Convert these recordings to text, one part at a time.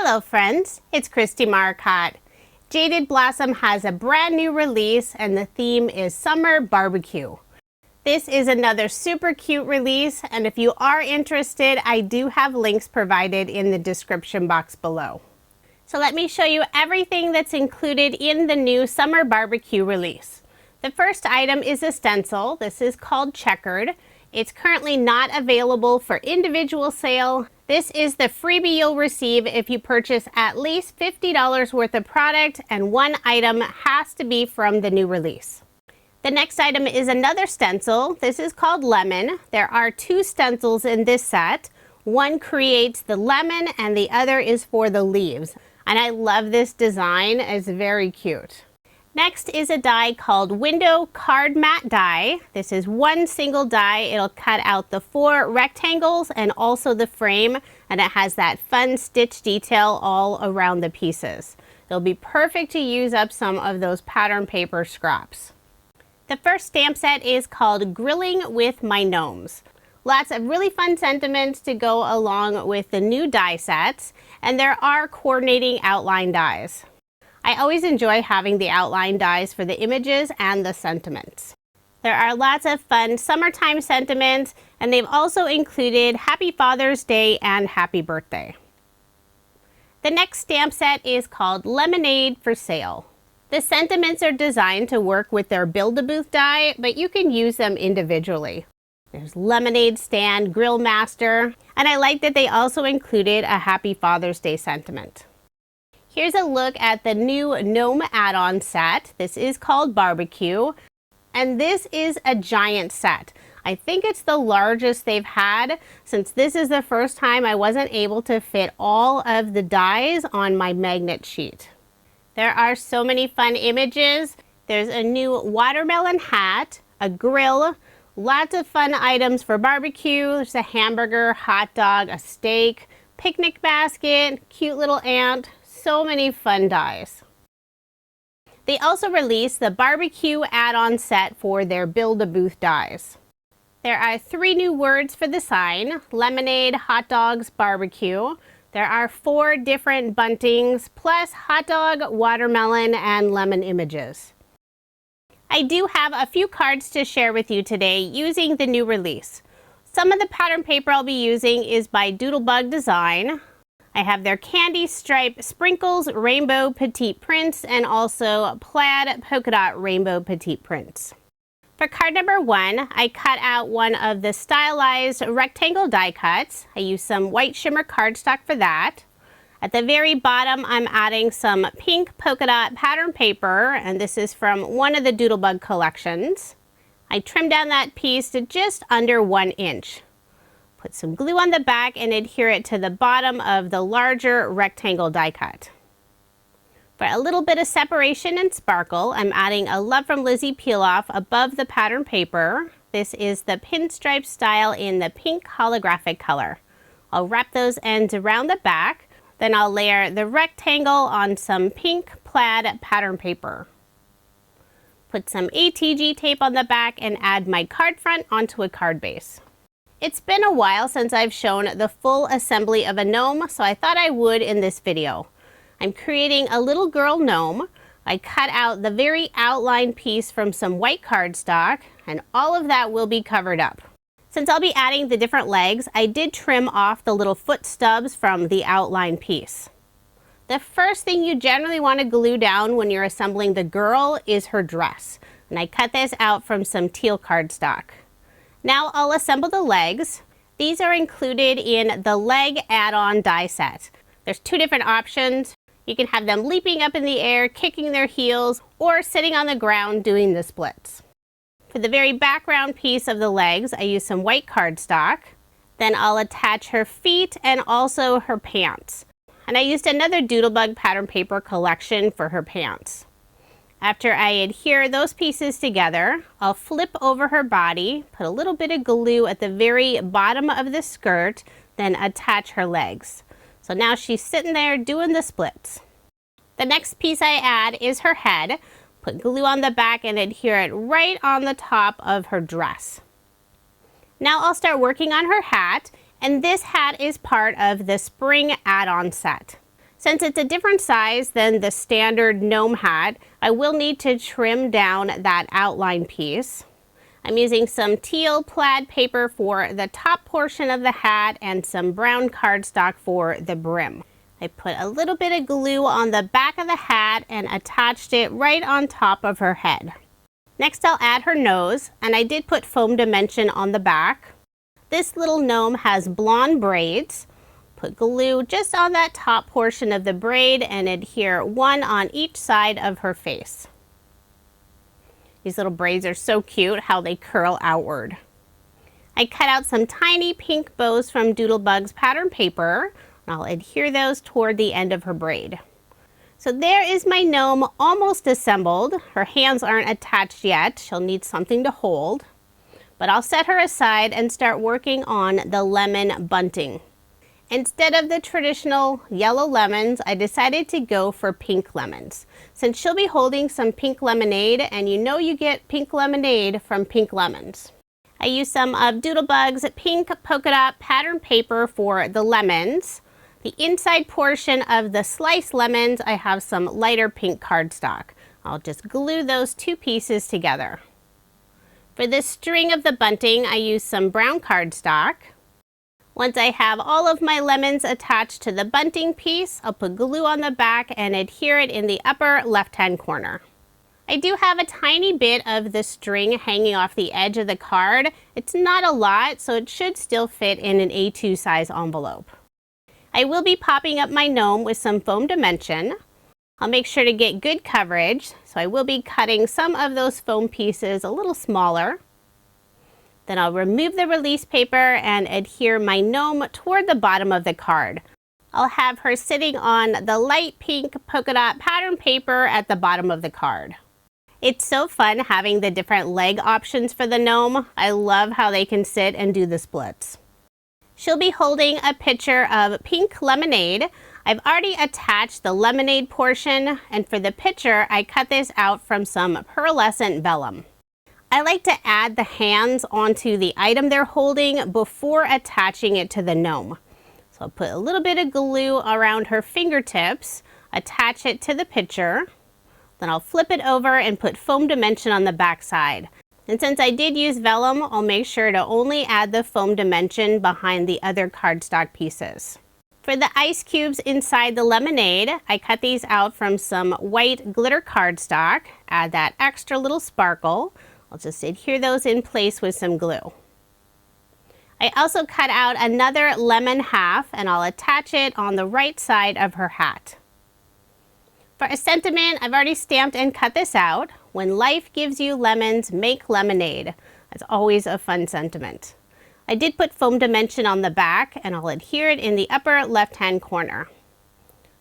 Hello friends, it's Kristie Marcotte. Jaded Blossom has a brand new release and the theme is Summer Barbecue. This is another super cute release, and if you are interested, I do have links provided in the description box below. So let me show you everything that's included in the new Summer Barbecue release. The first item is a stencil. This is called Checkered. It's currently not available for individual sale. This is the freebie you'll receive if you purchase at least $50 worth of product, and one item has to be from the new release. The next item is another stencil. This is called Lemon. There are two stencils in this set. One creates the lemon and the other is for the leaves. And I love this design, it's very cute. Next is a die called Window Card Mat Die. This is one single die. It'll cut out the 4 rectangles and also the frame, and it has that fun stitch detail all around the pieces. It'll be perfect to use up some of those pattern paper scraps. The first stamp set is called Grilling with My Gnomes. Lots of really fun sentiments to go along with the new die sets, and there are coordinating outline dies. I always enjoy having the outline dies for the images and the sentiments. There are lots of fun summertime sentiments, and they've also included Happy Father's Day and Happy Birthday. The next stamp set is called Lemonade for Sale. The sentiments are designed to work with their Build-A-Booth die, but you can use them individually. There's Lemonade Stand, Grill Master, and I like that they also included a Happy Father's Day sentiment. Here's a look at the new Gnome add-on set. This is called Barbecue, and this is a giant set. I think it's the largest they've had, since this is the first time I wasn't able to fit all of the dies on my magnet sheet. There are so many fun images. There's a new watermelon hat, a grill, lots of fun items for barbecue. There's a hamburger, hot dog, a steak, picnic basket, cute little ant, so many fun dies. They also released the BBQ Add On set for their Build-A-Booth dies. There are 3 new words for the sign: lemonade, hot dogs, barbecue. There are 4 different buntings, plus hot dog, watermelon, and lemon images. I do have a few cards to share with you today using the new release. Some of the pattern paper I'll be using is by Doodlebug Design. I have their Candy Stripe Sprinkles Rainbow Petite Prints and also Plaid Polka Dot Rainbow Petite Prints. For card number 1, I cut out one of the Stylized Rectangle die cuts. I used some white shimmer cardstock for that. At the very bottom, I'm adding some pink polka dot pattern paper, and this is from one of the Doodlebug collections. I trimmed down that piece to just under 1 inch. Put some glue on the back and adhere it to the bottom of the larger rectangle die cut. For a little bit of separation and sparkle, I'm adding a Love from Lizzie peel-off above the pattern paper. This is the pinstripe style in the pink holographic color. I'll wrap those ends around the back, then I'll layer the rectangle on some pink plaid pattern paper. Put some ATG tape on the back and add my card front onto a card base. It's been a while since I've shown the full assembly of a gnome, so I thought I would in this video. I'm creating a little girl gnome. I cut out the very outline piece from some white cardstock, and all of that will be covered up. Since I'll be adding the different legs, I did trim off the little foot stubs from the outline piece. The first thing you generally want to glue down when you're assembling the girl is her dress, and I cut this out from some teal cardstock. Now I'll assemble the legs. These are included in the leg add-on die set. There's 2 different options. You can have them leaping up in the air, kicking their heels, or sitting on the ground doing the splits. For the very background piece of the legs, I use some white cardstock. Then I'll attach her feet and also her pants. And I used another Doodlebug pattern paper collection for her pants. After I adhere those pieces together, I'll flip over her body, put a little bit of glue at the very bottom of the skirt, then attach her legs. So now she's sitting there doing the splits. The next piece I add is her head. Put glue on the back and adhere it right on the top of her dress. Now I'll start working on her hat, and this hat is part of the spring add-on set. Since it's a different size than the standard gnome hat, I will need to trim down that outline piece. I'm using some teal plaid paper for the top portion of the hat and some brown cardstock for the brim. I put a little bit of glue on the back of the hat and attached it right on top of her head. Next I'll add her nose, and I did put foam dimension on the back. This little gnome has blonde braids. Put glue just on that top portion of the braid and adhere one on each side of her face. These little braids are so cute how they curl outward. I cut out some tiny pink bows from Doodlebug's pattern paper, and I'll adhere those toward the end of her braid. So there is my gnome almost assembled. Her hands aren't attached yet. She'll need something to hold. But I'll set her aside and start working on the lemon bunting. Instead of the traditional yellow lemons, I decided to go for pink lemons. Since she'll be holding some pink lemonade, and you know you get pink lemonade from pink lemons. I used some of Doodlebug's pink polka dot pattern paper for the lemons. The inside portion of the sliced lemons, I have some lighter pink cardstock. I'll just glue those two pieces together. For the string of the bunting, I used some brown cardstock. Once I have all of my lemons attached to the bunting piece, I'll put glue on the back and adhere it in the upper left-hand corner. I do have a tiny bit of the string hanging off the edge of the card. It's not a lot, so it should still fit in an A2 size envelope. I will be popping up my gnome with some foam dimension. I'll make sure to get good coverage, so I will be cutting some of those foam pieces a little smaller. Then I'll remove the release paper and adhere my gnome toward the bottom of the card. I'll have her sitting on the light pink polka dot pattern paper at the bottom of the card. It's so fun having the different leg options for the gnome. I love how they can sit and do the splits. She'll be holding a pitcher of pink lemonade. I've already attached the lemonade portion, and for the pitcher, I cut this out from some pearlescent vellum. I like to add the hands onto the item they're holding before attaching it to the gnome. So I'll put a little bit of glue around her fingertips, attach it to the pitcher, then I'll flip it over and put foam dimension on the back side. And since I did use vellum, I'll make sure to only add the foam dimension behind the other cardstock pieces. For the ice cubes inside the lemonade, I cut these out from some white glitter cardstock, add that extra little sparkle. I'll just adhere those in place with some glue. I also cut out another lemon half, and I'll attach it on the right side of her hat. For a sentiment, I've already stamped and cut this out. When life gives you lemons, make lemonade. That's always a fun sentiment. I did put foam dimension on the back, and I'll adhere it in the upper left-hand corner.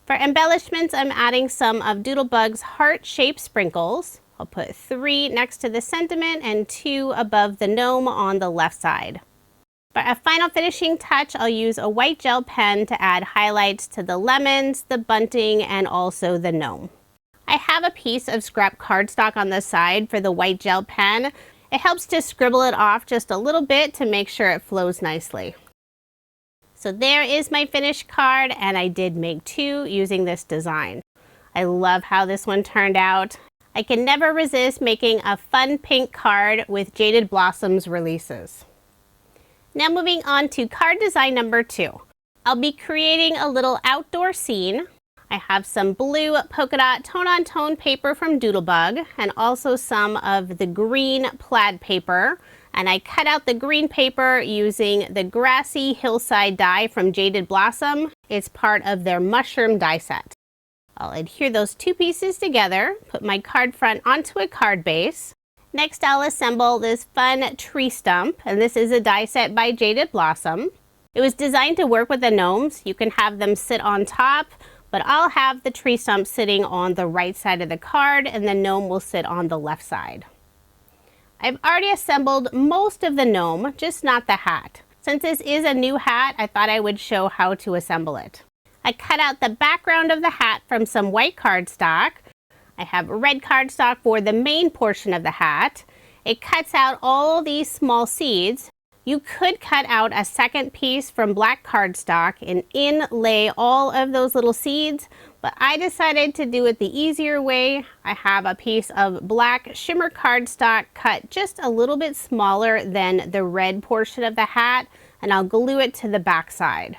For embellishments, I'm adding some of Doodlebug's heart-shaped sprinkles. I'll put 3 next to the sentiment and 2 above the gnome on the left side. For a final finishing touch, I'll use a white gel pen to add highlights to the lemons, the bunting, and also the gnome. I have a piece of scrap cardstock on the side for the white gel pen. It helps to scribble it off just a little bit to make sure it flows nicely. So there is my finished card, and I did make 2 using this design. I love how this one turned out. I can never resist making a fun pink card with Jaded Blossoms releases. Now moving on to card design number 2. I'll be creating a little outdoor scene. I have some blue polka dot tone-on-tone paper from Doodlebug and also some of the green plaid paper. And I cut out the green paper using the grassy hillside die from Jaded Blossom. It's part of their mushroom die set. I'll adhere those 2 pieces together, put my card front onto a card base. Next, I'll assemble this fun tree stump, and this is a die set by Jaded Blossom. It was designed to work with the gnomes. You can have them sit on top, but I'll have the tree stump sitting on the right side of the card, and the gnome will sit on the left side. I've already assembled most of the gnome, just not the hat. Since this is a new hat, I thought I would show how to assemble it. I cut out the background of the hat from some white cardstock. I have red cardstock for the main portion of the hat. It cuts out all these small seeds. You could cut out a second piece from black cardstock and inlay all of those little seeds, but I decided to do it the easier way. I have a piece of black shimmer cardstock cut just a little bit smaller than the red portion of the hat, and I'll glue it to the back side.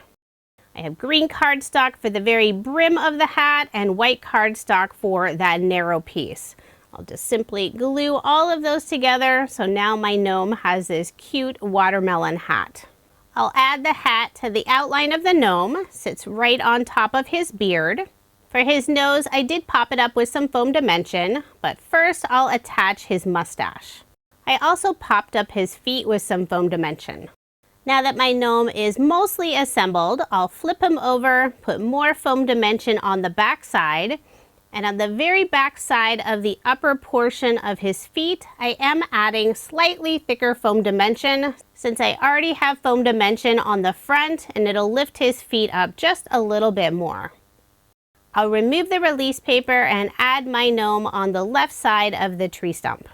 I have green cardstock for the very brim of the hat and white cardstock for that narrow piece. I'll just simply glue all of those together, so now my gnome has this cute watermelon hat. I'll add the hat to the outline of the gnome. Sits right on top of his beard. For his nose, I did pop it up with some foam dimension, but first I'll attach his mustache. I also popped up his feet with some foam dimension. Now that my gnome is mostly assembled, I'll flip him over, put more foam dimension on the back side, and on the very back side of the upper portion of his feet, I am adding slightly thicker foam dimension since I already have foam dimension on the front, and it'll lift his feet up just a little bit more. I'll remove the release paper and add my gnome on the left side of the tree stump.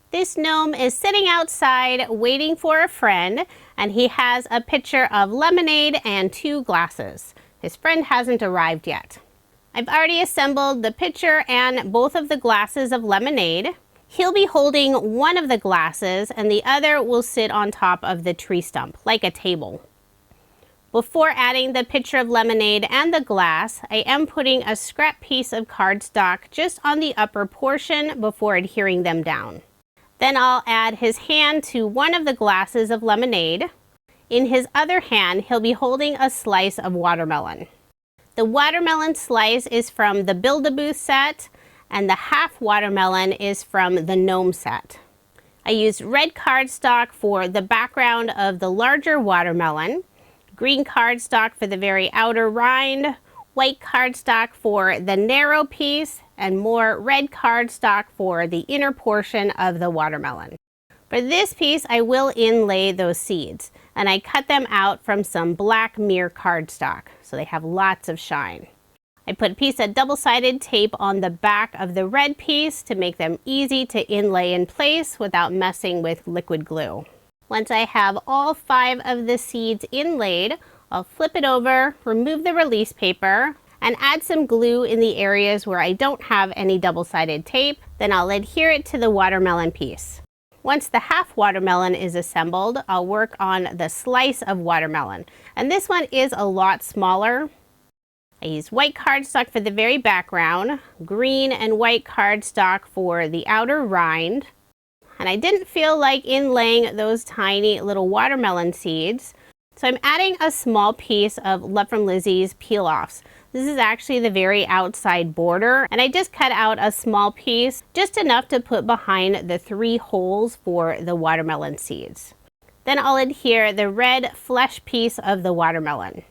This gnome is sitting outside waiting for a friend, and he has a pitcher of lemonade and 2 glasses. His friend hasn't arrived yet. I've already assembled the pitcher and both of the glasses of lemonade. He'll be holding one of the glasses and the other will sit on top of the tree stump, like a table. Before adding the pitcher of lemonade and the glass, I am putting a scrap piece of cardstock just on the upper portion before adhering them down. Then I'll add his hand to one of the glasses of lemonade. In his other hand, he'll be holding a slice of watermelon. The watermelon slice is from the Build-A-Booth set, and the half watermelon is from the Gnome set. I used red cardstock for the background of the larger watermelon, green cardstock for the very outer rind, white cardstock for the narrow piece, and more red cardstock for the inner portion of the watermelon. For this piece, I will inlay those seeds, and I cut them out from some black mirror cardstock, so they have lots of shine. I put a piece of double-sided tape on the back of the red piece to make them easy to inlay in place without messing with liquid glue. Once I have all 5 of the seeds inlaid, I'll flip it over, remove the release paper, and add some glue in the areas where I don't have any double-sided tape. Then I'll adhere it to the watermelon piece. Once the half watermelon is assembled, I'll work on the slice of watermelon. And this one is a lot smaller. I used white cardstock for the very background, green and white cardstock for the outer rind. And I didn't feel like inlaying those tiny little watermelon seeds, so I'm adding a small piece of Love from Lizzie's peel-offs. This is actually the very outside border, and I just cut out a small piece, just enough to put behind the 3 holes for the watermelon seeds. Then I'll adhere the red flesh piece of the watermelon.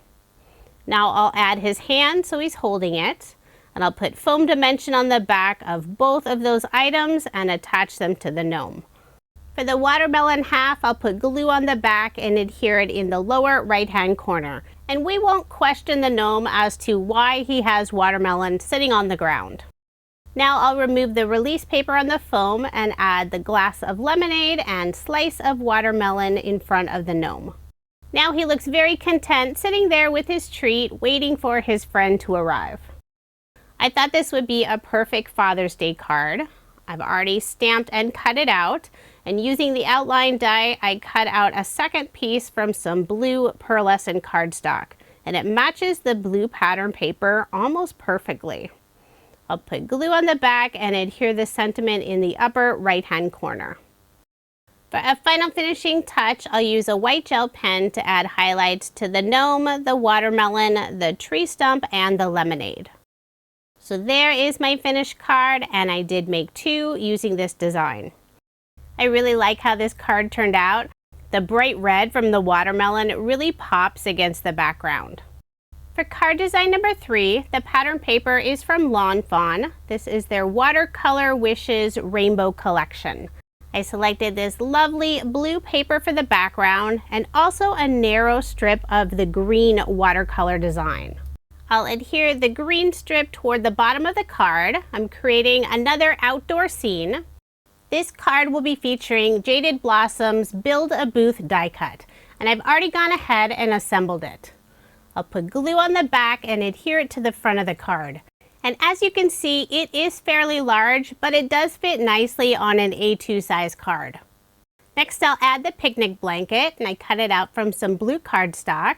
Now I'll add his hand so he's holding it, and I'll put foam dimension on the back of both of those items and attach them to the gnome. For the watermelon half, I'll put glue on the back and adhere it in the lower right-hand corner. And we won't question the gnome as to why he has watermelon sitting on the ground. Now I'll remove the release paper on the foam and add the glass of lemonade and slice of watermelon in front of the gnome. Now he looks very content sitting there with his treat, waiting for his friend to arrive. I thought this would be a perfect Father's Day card. I've already stamped and cut it out. And using the outline die, I cut out a second piece from some blue pearlescent cardstock, and it matches the blue pattern paper almost perfectly. I'll put glue on the back and adhere the sentiment in the upper right-hand corner. For a final finishing touch, I'll use a white gel pen to add highlights to the gnome, the watermelon, the tree stump, and the lemonade. So there is my finished card, and I did make 2 using this design. I really like how this card turned out. The bright red from the watermelon really pops against the background. For card design number 3, the pattern paper is from Lawn Fawn. This is their Watercolor Wishes Rainbow Collection. I selected this lovely blue paper for the background and also a narrow strip of the green watercolor design. I'll adhere the green strip toward the bottom of the card. I'm creating another outdoor scene. This card will be featuring Jaded Blossom's Build-A-Booth die cut. and I've already gone ahead and assembled it. I'll put glue on the back and adhere it to the front of the card. And as you can see, it is fairly large, but it does fit nicely on an A2 size card. Next, I'll add the picnic blanket, and I cut it out from some blue cardstock.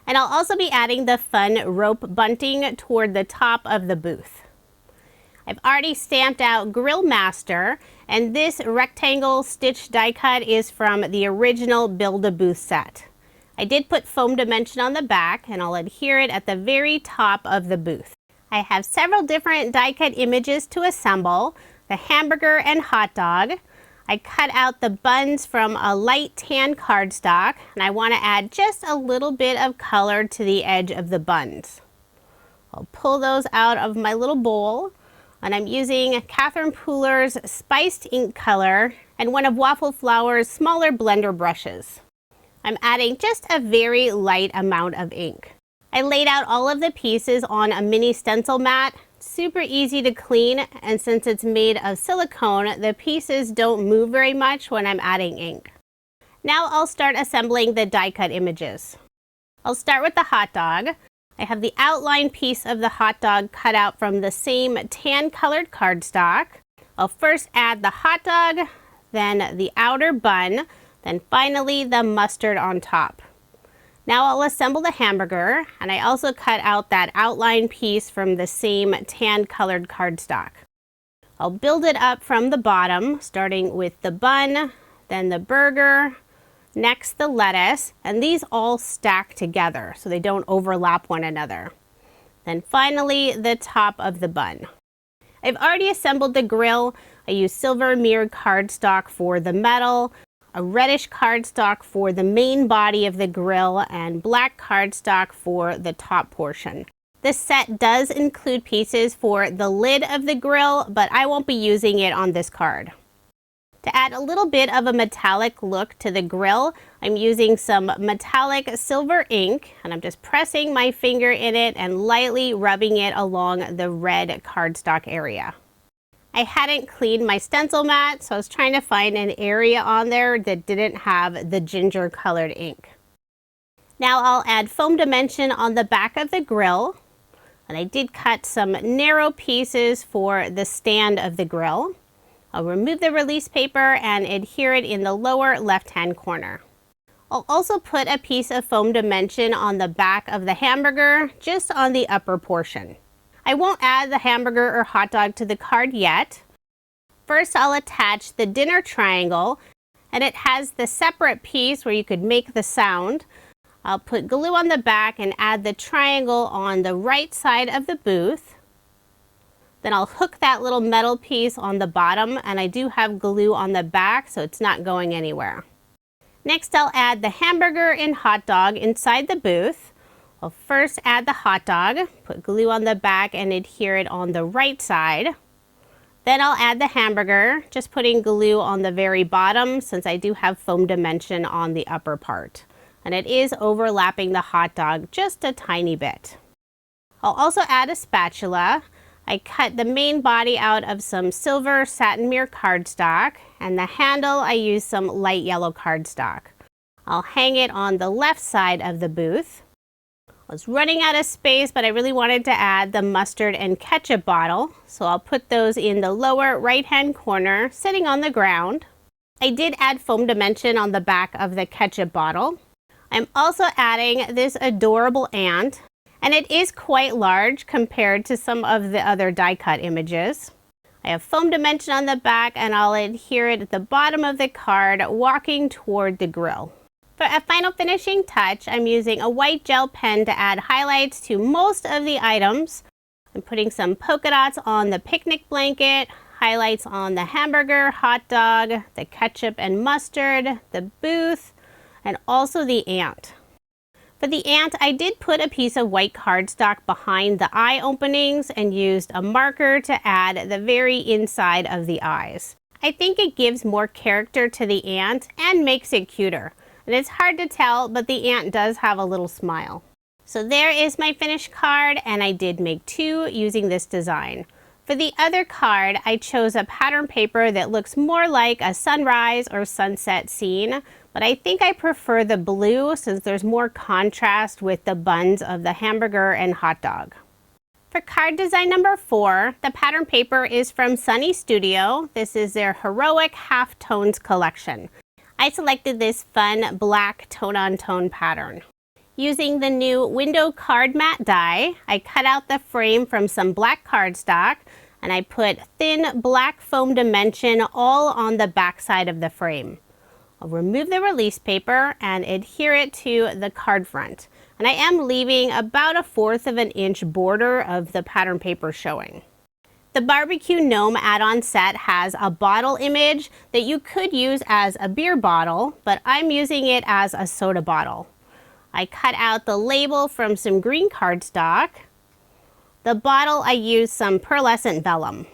And I'll also be adding the fun rope bunting toward the top of the booth. I've already stamped out Grill Master, and this rectangle stitch die cut is from the original Build-A-Booth set. I did put foam dimension on the back, and I'll adhere it at the very top of the booth. I have several different die cut images to assemble, the hamburger and hot dog. I cut out the buns from a light tan cardstock, and I want to add just a little bit of color to the edge of the buns. I'll pull those out of my little bowl, and I'm using Catherine Pooler's Spiced Ink Color and one of Waffle Flower's smaller blender brushes. I'm adding just a very light amount of ink. I laid out all of the pieces on a mini stencil mat. Super easy to clean, and since it's made of silicone, the pieces don't move very much when I'm adding ink. Now I'll start assembling the die cut images. I'll start with the hot dog. I have the outline piece of the hot dog cut out from the same tan colored cardstock. I'll first add the hot dog, then the outer bun, then finally the mustard on top. Now I'll assemble the hamburger, and I also cut out that outline piece from the same tan colored cardstock. I'll build it up from the bottom, starting with the bun, then the burger, next the lettuce, and these all stack together so they don't overlap one another. Then finally the top of the bun. I've already assembled the grill. I used silver mirrored cardstock for the metal, a reddish cardstock for the main body of the grill, and black cardstock for the top portion. This set does include pieces for the lid of the grill, but I won't be using it on this card. To add a little bit of a metallic look to the grill, I'm using some metallic silver ink, and I'm just pressing my finger in it and lightly rubbing it along the red cardstock area. I hadn't cleaned my stencil mat, so I was trying to find an area on there that didn't have the ginger colored ink. Now I'll add foam dimension on the back of the grill, and I did cut some narrow pieces for the stand of the grill. I'll remove the release paper and adhere it in the lower left-hand corner. I'll also put a piece of foam dimension on the back of the hamburger, just on the upper portion. I won't add the hamburger or hot dog to the card yet. First, I'll attach the dinner triangle, and it has the separate piece where you could make the sound. I'll put glue on the back and add the triangle on the right side of the booth. Then I'll hook that little metal piece on the bottom, and I do have glue on the back so it's not going anywhere. Next, I'll add the hamburger and hot dog inside the booth. I'll first add the hot dog, put glue on the back and adhere it on the right side. Then I'll add the hamburger, just putting glue on the very bottom since I do have foam dimension on the upper part. And it is overlapping the hot dog just a tiny bit. I'll also add a spatula. I cut the main body out of some silver satin mirror cardstock, and the handle I used some light yellow cardstock. I'll hang it on the left side of the booth. I was running out of space, but I really wanted to add the mustard and ketchup bottle, so I'll put those in the lower right-hand corner, sitting on the ground. I did add foam dimension on the back of the ketchup bottle. I'm also adding this adorable ant, and it is quite large compared to some of the other die cut images. I have foam dimension on the back, and I'll adhere it at the bottom of the card, walking toward the grill. For a final finishing touch, I'm using a white gel pen to add highlights to most of the items. I'm putting some polka dots on the picnic blanket, highlights on the hamburger, hot dog, the ketchup and mustard, the booth, and also the ant. For the ant, I did put a piece of white cardstock behind the eye openings and used a marker to add the very inside of the eyes. I think it gives more character to the ant and makes it cuter. And it's hard to tell, but the ant does have a little smile. So there is my finished card, and I did make two using this design. For the other card, I chose a pattern paper that looks more like a sunrise or sunset scene, but I think I prefer the blue since there's more contrast with the buns of the hamburger and hot dog. For card design number 4, the pattern paper is from Sunny Studio. This is their Heroic Halftones collection. I selected this fun black tone-on-tone pattern. Using the new window card mat die, I cut out the frame from some black cardstock and I put thin black foam dimension all on the back side of the frame. I'll remove the release paper and adhere it to the card front. And I am leaving about 1/4 of an inch border of the pattern paper showing. The BBQ Gnome add-on set has a bottle image that you could use as a beer bottle, but I'm using it as a soda bottle. I cut out the label from some green cardstock. The bottle I used some pearlescent vellum.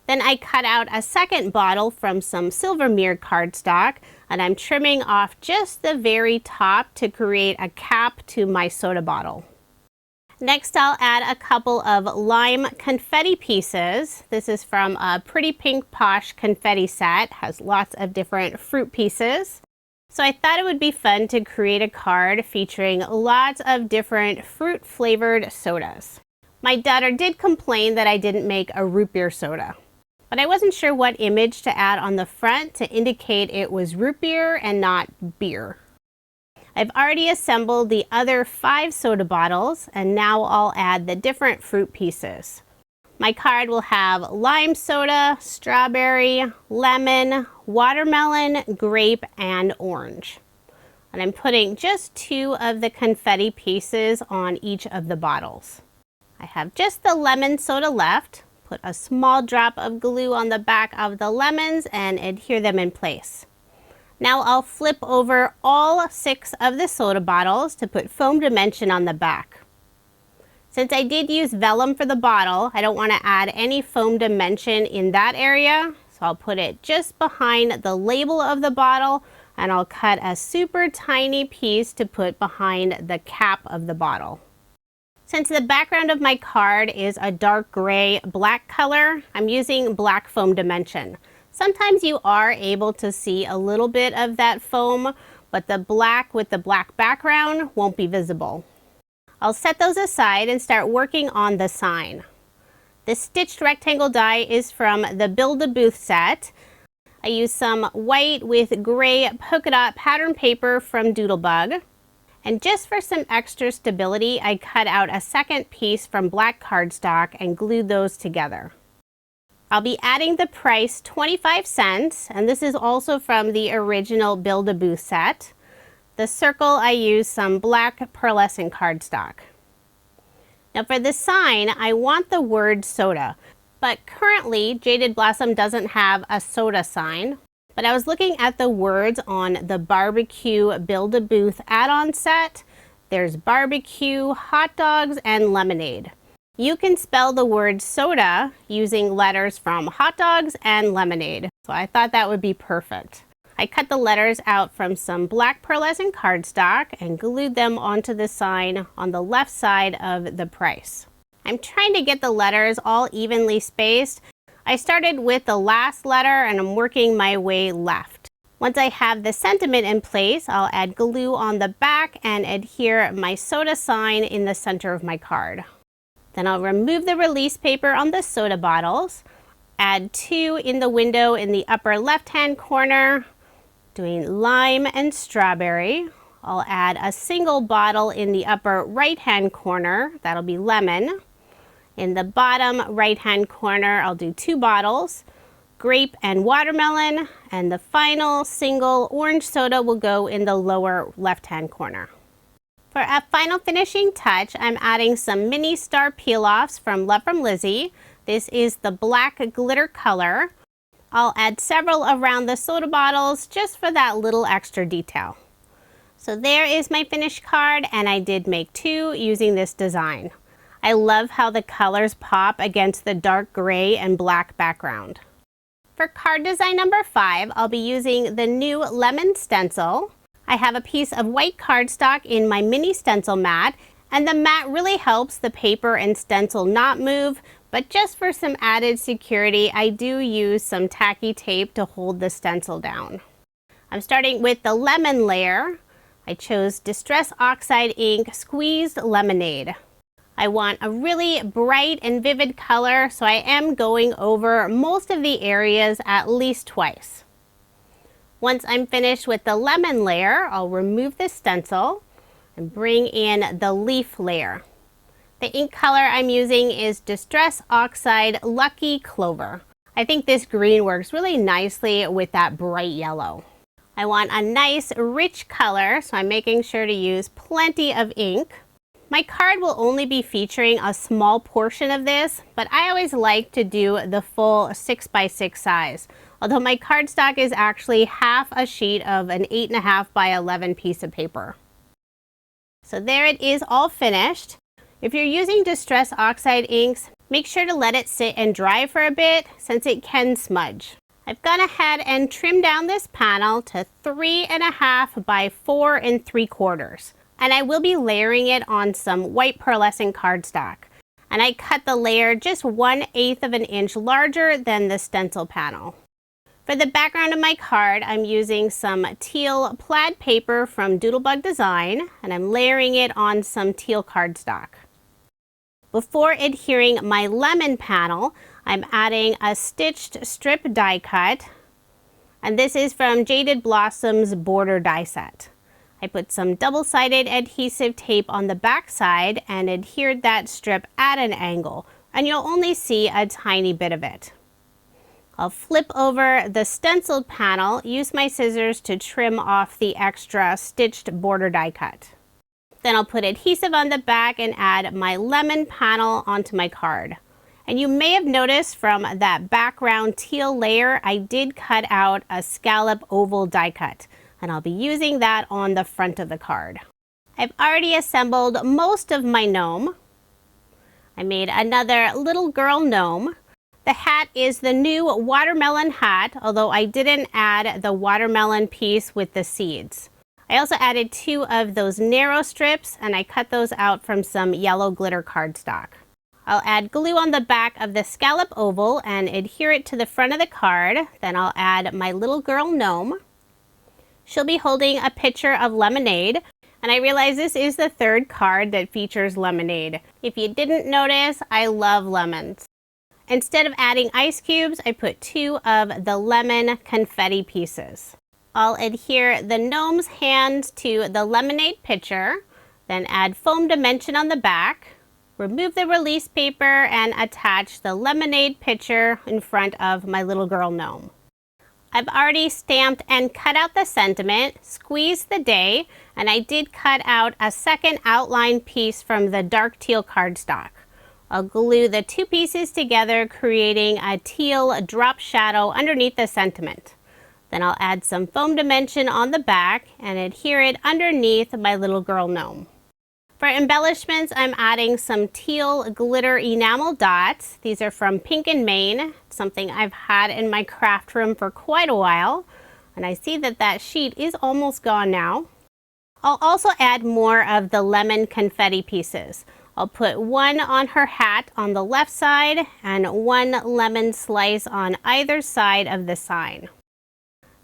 Then I cut out a second bottle from some silver mirrored cardstock, and I'm trimming off just the very top to create a cap to my soda bottle. Next, I'll add a couple of lime confetti pieces. This is from a Pretty Pink Posh confetti set. Has lots of different fruit pieces. So I thought it would be fun to create a card featuring lots of different fruit flavored sodas. My daughter did complain that I didn't make a root beer soda, but I wasn't sure what image to add on the front to indicate it was root beer and not beer. I've already assembled the other 5 soda bottles, and now I'll add the different fruit pieces. My card will have lime soda, strawberry, lemon, watermelon, grape, and orange. And I'm putting just 2 of the confetti pieces on each of the bottles. I have just the lemon soda left. Put a small drop of glue on the back of the lemons and adhere them in place. Now I'll flip over all 6 of the soda bottles to put foam dimension on the back. Since I did use vellum for the bottle, I don't want to add any foam dimension in that area, so I'll put it just behind the label of the bottle, and I'll cut a super tiny piece to put behind the cap of the bottle. Since the background of my card is a dark gray black color, I'm using black foam dimension. Sometimes you are able to see a little bit of that foam, but the black with the black background won't be visible. I'll set those aside and start working on the sign. The stitched rectangle die is from the Build-A-Booth set. I used some white with gray polka dot pattern paper from Doodlebug. And just for some extra stability, I cut out a second piece from black cardstock and glued those together. I'll be adding the price 25 cents, and this is also from the original Build-A-Booth set. The circle, I used some black pearlescent cardstock. Now for the sign, I want the word soda, but currently Jaded Blossom doesn't have a soda sign. But I was looking at the words on the BBQ Build-A-Booth add-on set. There's barbecue, hot dogs, and lemonade. You can spell the word soda using letters from hot dogs and lemonade. So I thought that would be perfect. I cut the letters out from some black pearlescent cardstock and glued them onto the sign on the left side of the price. I'm trying to get the letters all evenly spaced. I started with the last letter and I'm working my way left. Once I have the sentiment in place, I'll add glue on the back and adhere my soda sign in the center of my card. Then I'll remove the release paper on the soda bottles, add 2 in the window in the upper left-hand corner, doing lime and strawberry. I'll add a single bottle in the upper right-hand corner, that'll be lemon. In the bottom right-hand corner, I'll do 2 bottles, grape and watermelon, and the final single orange soda will go in the lower left-hand corner. For a final finishing touch, I'm adding some mini star peel-offs from Love from Lizzie. This is the black glitter color. I'll add several around the soda bottles just for that little extra detail. So there is my finished card, and I did make 2 using this design. I love how the colors pop against the dark gray and black background. For card design number 5, I'll be using the new lemon stencil. I have a piece of white cardstock in my mini stencil mat, and the mat really helps the paper and stencil not move, but just for some added security, I do use some tacky tape to hold the stencil down. I'm starting with the lemon layer. I chose Distress Oxide ink Squeezed Lemonade. I want a really bright and vivid color, so I am going over most of the areas at least twice. Once I'm finished with the lemon layer, I'll remove the stencil and bring in the leaf layer. The ink color I'm using is Distress Oxide Lucky Clover. I think this green works really nicely with that bright yellow. I want a nice rich color, so I'm making sure to use plenty of ink. My card will only be featuring a small portion of this, but I always like to do the full 6x6 size. Although my cardstock is actually half a sheet of an 8.5 by 11 piece of paper. So there it is, all finished. If you're using Distress Oxide inks, make sure to let it sit and dry for a bit since it can smudge. I've gone ahead and trimmed down this panel to 3.5 by 4 3/4. And I will be layering it on some white pearlescent cardstock. And I cut the layer just 1/8 of an inch larger than the stencil panel. For the background of my card, I'm using some teal plaid paper from Doodlebug Design, and I'm layering it on some teal cardstock. Before adhering my lemon panel, I'm adding a stitched strip die cut, and this is from Jaded Blossom's border die set. I put some double-sided adhesive tape on the back side and adhered that strip at an angle, and you'll only see a tiny bit of it. I'll flip over the stenciled panel, use my scissors to trim off the extra stitched border die cut. Then I'll put adhesive on the back and add my lemon panel onto my card. And you may have noticed from that background teal layer, I did cut out a Scallop Oval die cut. And I'll be using that on the front of the card. I've already assembled most of my gnome. I made another little girl gnome. The hat is the new watermelon hat, although I didn't add the watermelon piece with the seeds. I also added 2 of those narrow strips, and I cut those out from some yellow glitter cardstock. I'll add glue on the back of the Scallop Oval and adhere it to the front of the card. Then I'll add my little girl gnome. She'll be holding a pitcher of lemonade, and I realize this is the 3rd card that features lemonade. If you didn't notice, I love lemons. Instead of adding ice cubes, I put 2 of the lemon confetti pieces. I'll adhere the gnome's hands to the lemonade pitcher, then add foam dimension on the back, remove the release paper, and attach the lemonade pitcher in front of my little girl gnome. I've already stamped and cut out the sentiment, squeezed the day, and I did cut out a second outline piece from the dark teal cardstock. I'll glue the 2 pieces together, creating a teal drop shadow underneath the sentiment. Then I'll add some foam dimension on the back and adhere it underneath my little girl gnome. For embellishments, I'm adding some teal glitter enamel dots. These are from Pink and Main, something I've had in my craft room for quite a while. And I see that that sheet is almost gone now. I'll also add more of the lemon confetti pieces. I'll put 1 on her hat on the left side and 1 lemon slice on either side of the sign.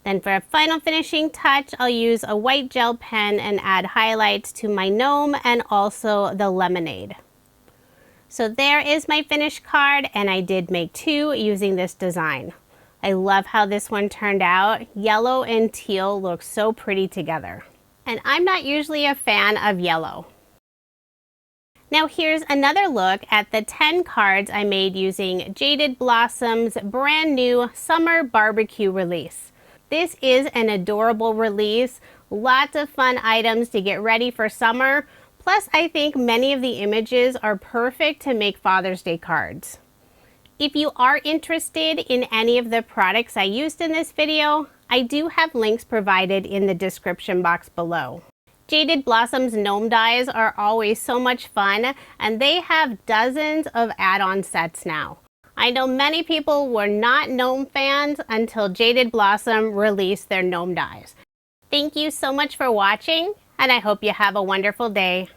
Then for a final finishing touch, I'll use a white gel pen and add highlights to my gnome and also the lemonade. So there is my finished card, and I did make 2 using this design. I love how this one turned out. Yellow and teal look so pretty together. And I'm not usually a fan of yellow. Now here's another look at the 10 cards I made using Jaded Blossom's brand new Summer Barbecue release. This is an adorable release, lots of fun items to get ready for summer, plus I think many of the images are perfect to make Father's Day cards. If you are interested in any of the products I used in this video, I do have links provided in the description box below. Jaded Blossom's Gnome Dies are always so much fun, and they have dozens of add-on sets now. I know many people were not gnome fans until Jaded Blossom released their Gnome Dies. Thank you so much for watching, and I hope you have a wonderful day.